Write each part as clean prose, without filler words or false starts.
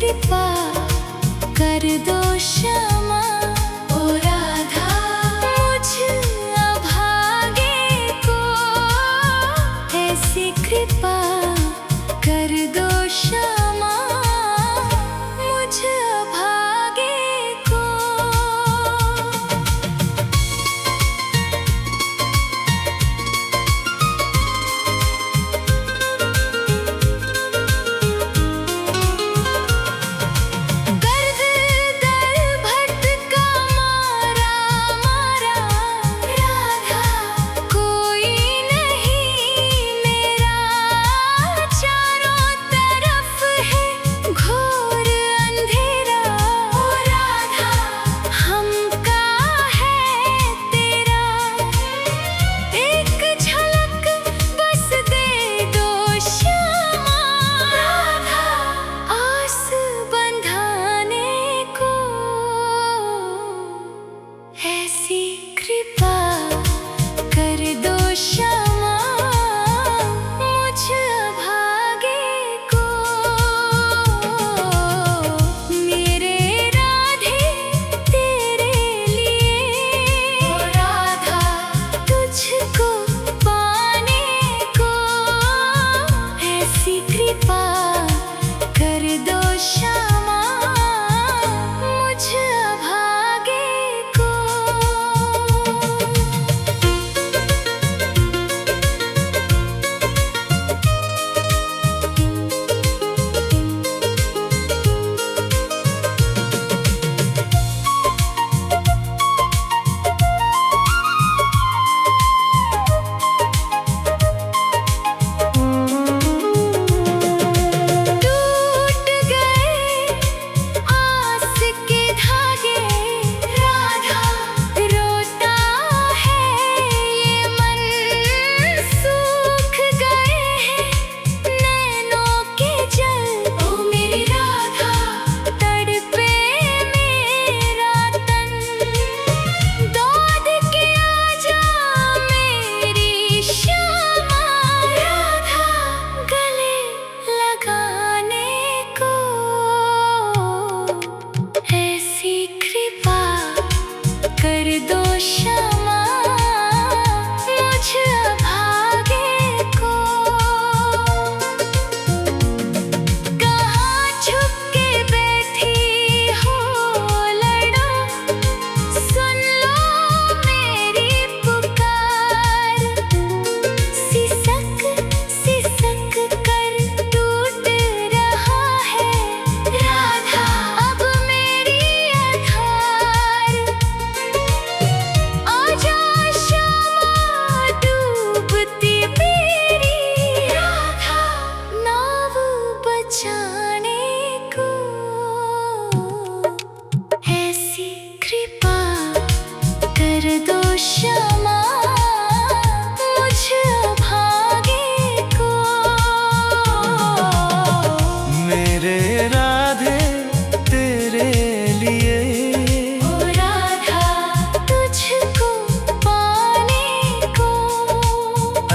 कृपा कर दो क्षमा। ओ राधा मुझ अभागे को ऐसी कृपा कर दो क्षमा, मुझ अभागे को।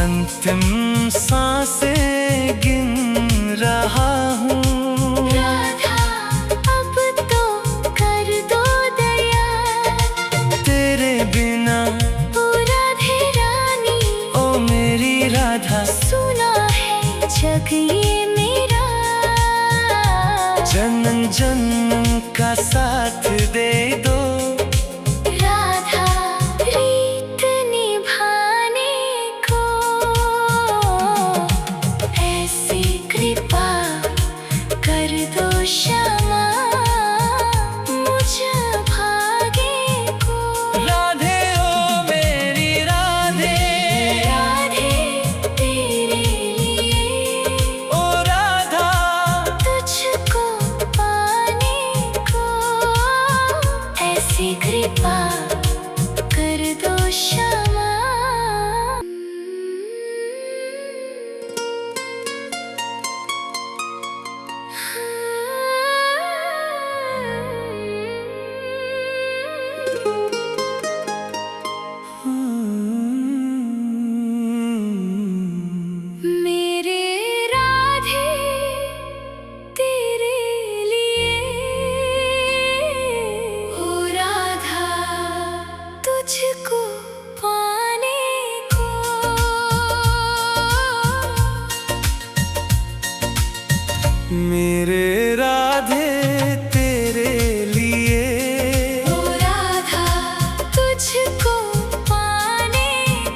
अंतिम सांसें गिन रहा हूँ। राधा अब तो कर दो दया, तेरे बिना ओ राधे रानी, ओ मेरी राधा, सुना है जग ये मेरा। जन्म जन्म का साथ दे दो राधा रीत निभाने को, ऐसी कृपा कर दो क्षमा मुझ भागे को। राधे ओ मेरी राधे, राधे तेरे लिए, ओ राधा तुझको पाने को, ऐसी कृपा कर दो क्षमा। हाँ। मेरे राधे तेरे लिए। ओ राधा तुझको पाने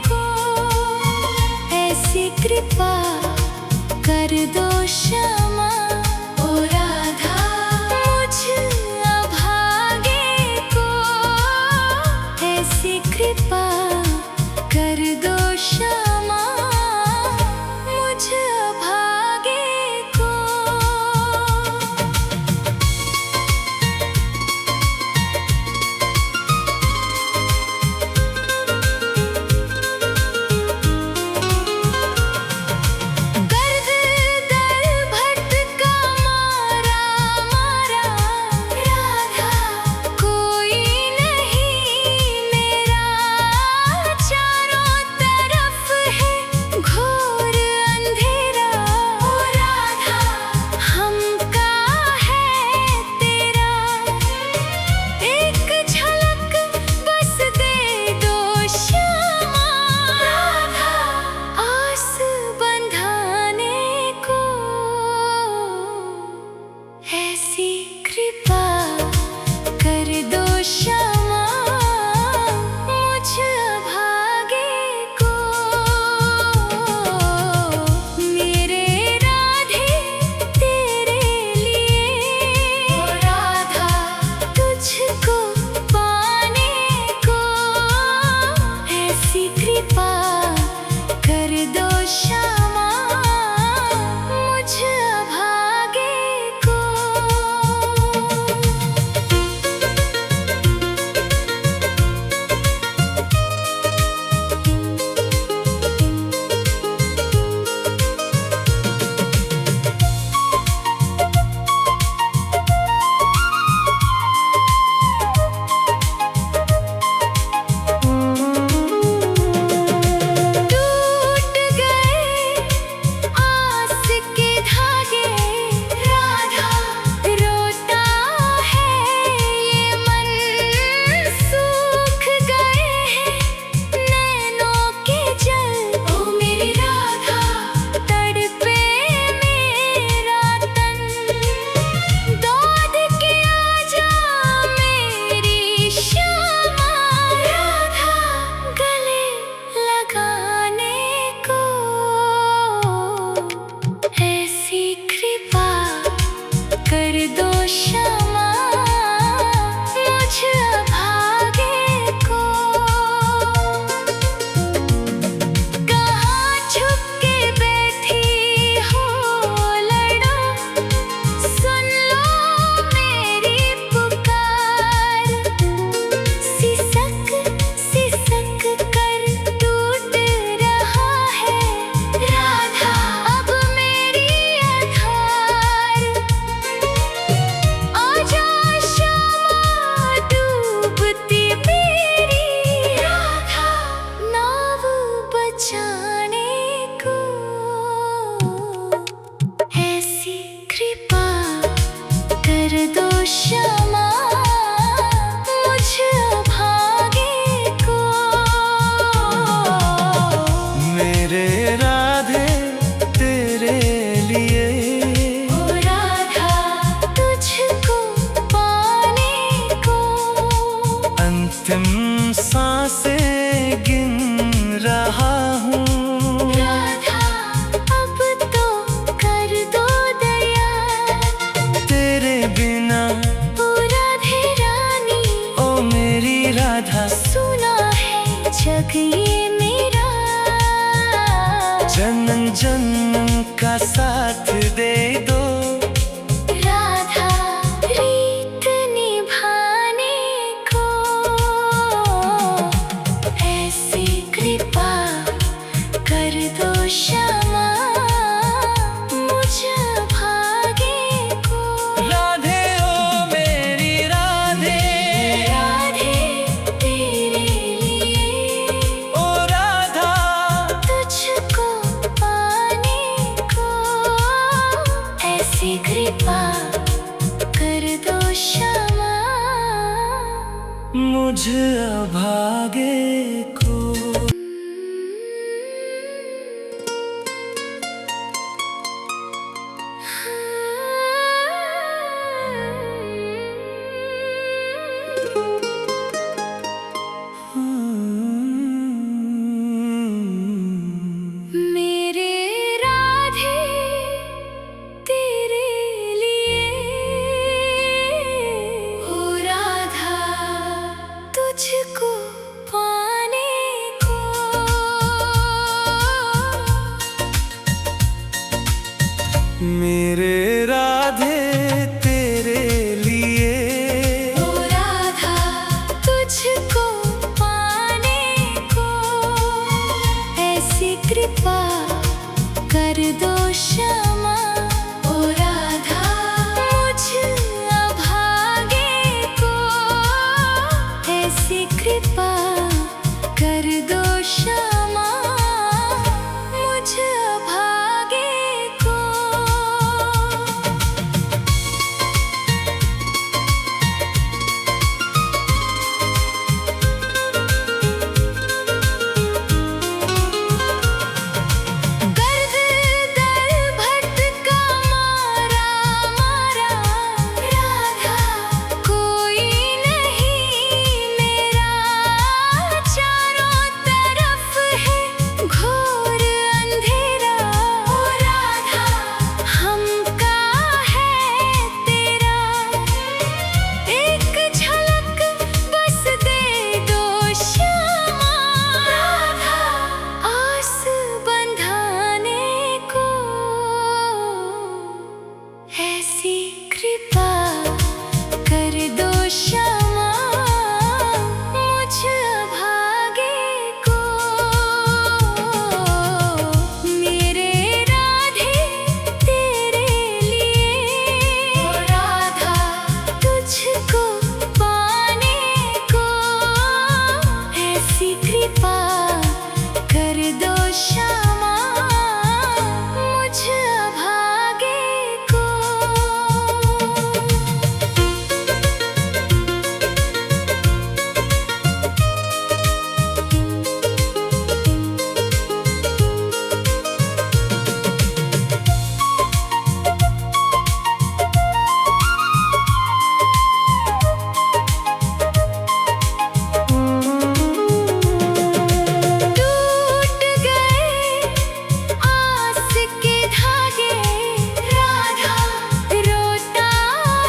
को ऐसी कृपा कर दो क्षमा। ओ राधा मुझ अभागे को ऐसी कृपा कर दो क्षमा। मुझ अभागे को गर्द दर भटका मारा मारा राधा कोई नहीं मेरा। चारों तरफ है घोर अंधेरा। ओ राधा हमका है तेरा एक झलक बस दे दो क्षमा। राधा आस बंधाने को ऐसी कृपा कर दो क्षमा। मुझ अभागे को मेरे राधे तेरे लिए। ओ राधा तुझको पाने को ऐसी कृपा कर दो क्षमा। मुझ अभागे को टूट गए आस के धागे। राधा रोता है ये मन सूख गए हैं नैनों के जल। ओ मेरी राधा तड़पे मेरा तन दौड़ के आजा मेरी श्यामा। राधा गले लगाने को ऐसी कृपा कर दो क्षमा। मुझ अभागे को कहाँ छुप के बैठी हो लड़ो सुन लो मेरी पुकार। सिसक सिसक कर टूट रहा है राधा अब मेरी आधार। आजा श्यामा डूबती मेरी राधा नाव बचाने को ऐसी कृपा कर दो क्षमा। मुझ अभागे को मेरे राधे तेरे लिए। ओ राधा तुझको पाने को अंतिम सांसें गिन रहा हूँ। राधा अब तो कर दो दया। तेरे बिना ओ राधे रानी ओ मेरी राधा सुना है जग ये मेरा। जन्म जन्म का साथ दे दो। राधा रीत निभाने को ऐसी कृपा कर दो क्षमा। मुझ अभागे को राधे ओ मेरी राधे। राधे तेरे लिए। ओ राधा तुझको पाने को ऐसी कृपा कर दो क्षमा। मुझ अभागे को। हाँ ऐसी कृपा कर दो क्षमा मुझ अभागे को। मेरे राधे तेरे लिए, ओ राधा तुझको पाने को। ऐसी कृपा कर दो क्षमा मुझ अभागे को। टूट गए आस के धागे, राधा रोता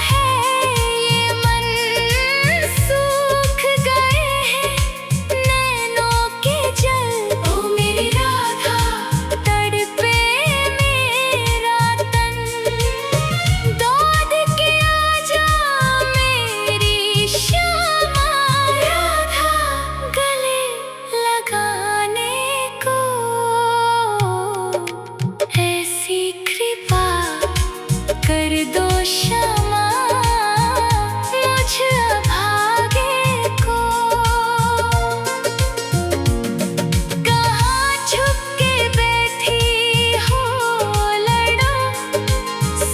है ये मन। सूख गए हैं नैनों के जल, ओ मेरी राधा तड़पे मेरा तन। दौड़ के आजा मेरी श्यामा, राधा गले लगाने को। ऐसी कृपा कर दो क्षमा मुझ अभागे को। कहाँ छुप के बैठी हो लड़ो,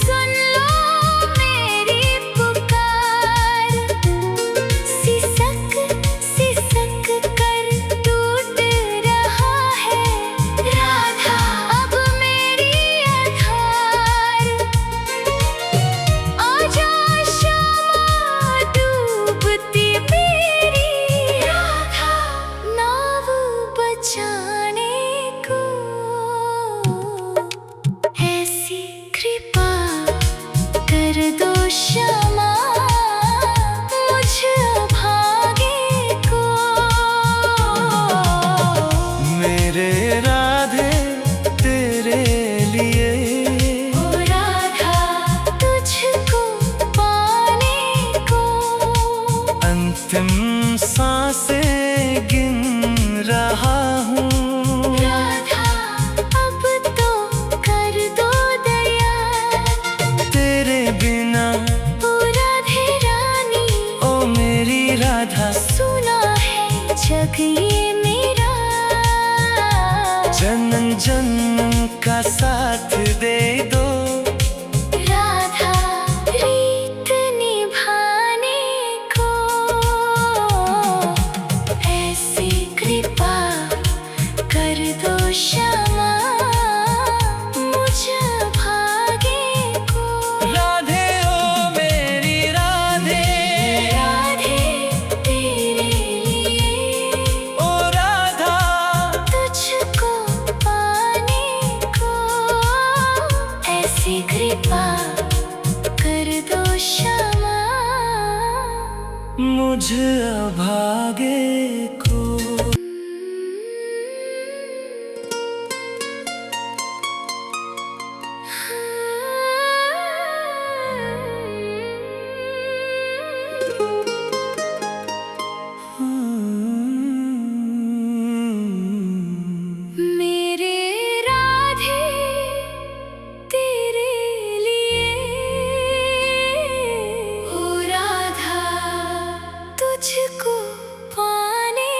सुन लो मेरी पुकार। सिसक सिसक कर टूट रहा है राधा अब मेरी आधार। आजा श्यामा डूबती मेरी राधा नाव बचाने को। ऐसी कृपा कर दो क्षमा मुझ अभागे को। मेरे राधे तेरे लिए, ओ राधा तुझको पाने को। अंतिम सांसें गिन रहा हूँ। राधा अब तो कर दो दया, तेरे बिना ओ राधे रानी ओ मेरी राधा, सुना है जग ये मेरा। जन्म जन्म का साथ दे दो। राधा रीत निभाने को। ऐसी कृपा कर दो क्षमा मुझ अभागे को। राधे ओ मेरी राधे, राधे तेरे लिए, ओ राधा तुझको पाने को। ऐसी कृपा कर दो क्षमा मुझ अभागे को। मेरे राधे तेरे लिए, ओ राधा तुझको पाने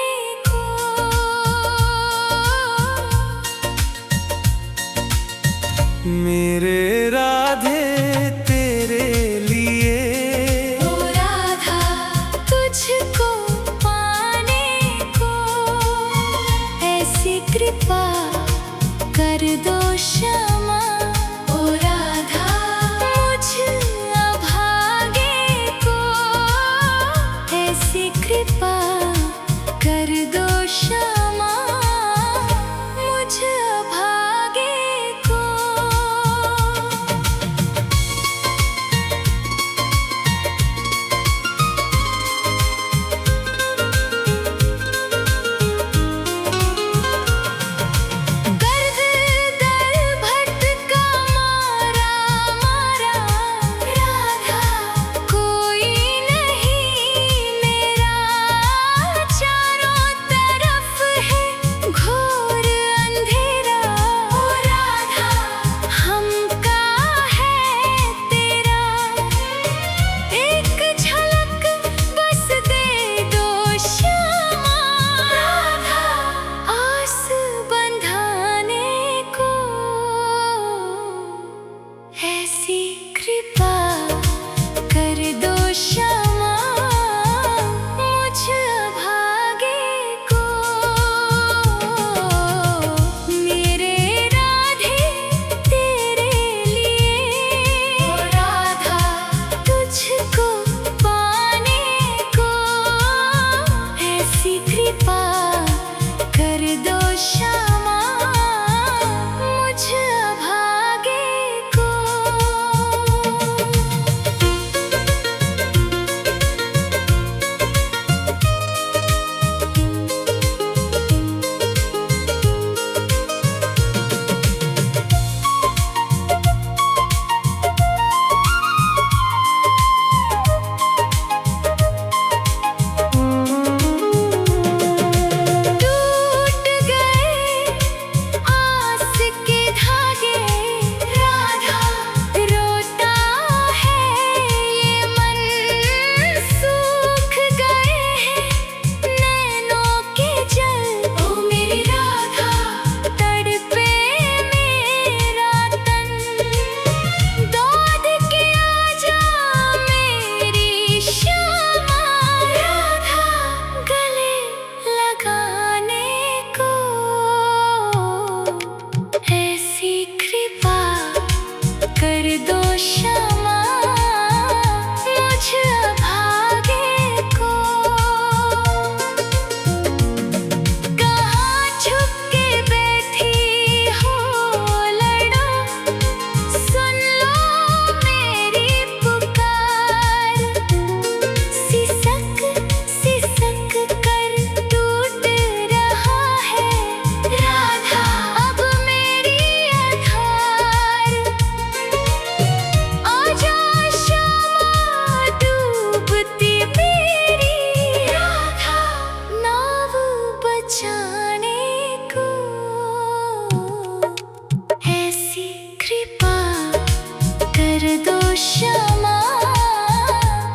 क्षमा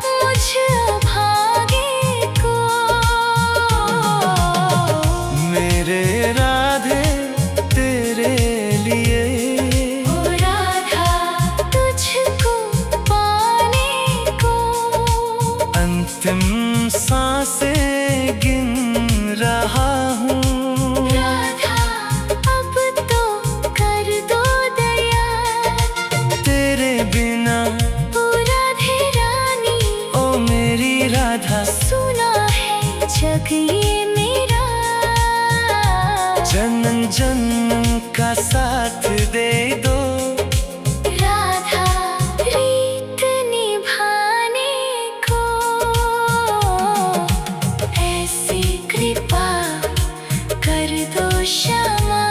मुझ अभागे को। मेरे राधे तेरे लिए, ओ राधा तुझको पाने को। अंतिम सांसें गिन रहा हूँ। राधा अब तो कर दो दया, तेरे बिना ओ राधे रानी, ओ मेरी राधा, सुना है जग ये मेरा। जन्म जन्म का साथ दे दो। राधा रीत निभाने को, ऐसी कृपा कर दो क्षमा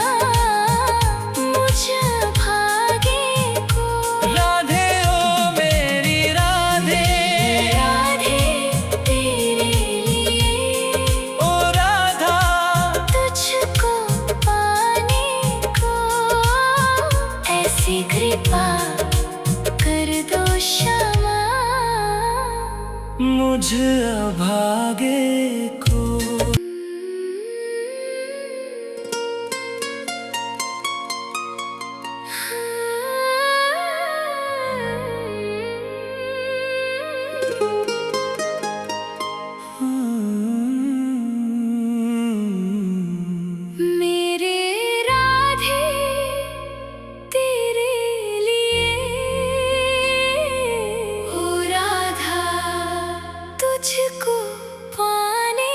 मुझ अभागे को। राधे ओ मेरी राधे, राधे तेरे लिए, ओ राधा तुझको पाने को। ऐसी कृपा कर दो क्षमा मुझ अभागे को। मेरे राधे तेरे लिए, ओ राधा तुझको पाने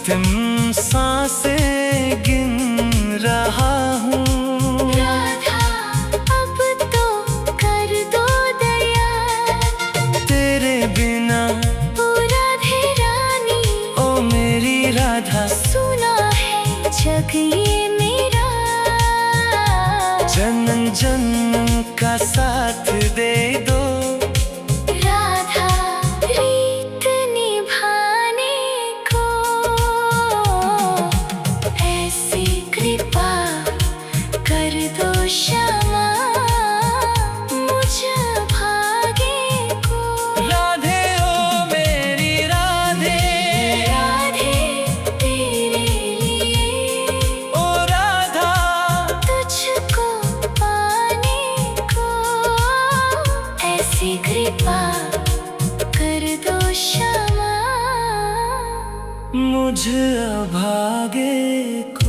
अंतिम सांसें गिन रहा हूँ। राधा अब तो कर दो दया, तेरे बिना ओ राधे रानी, ओ मेरी राधा, सुना है जग ये मेरा। जन्म जन्म का साथ दे दो, राधा रीत निभाने को, ऐसी कृपा कर दो क्षमा मुझ भागे को। राधे ओ मेरी राधे, राधे तेरे लिए, ओ राधा तुझको पाने को, ऐसी कृपा कर दो क्षमा मुझ अभागे को।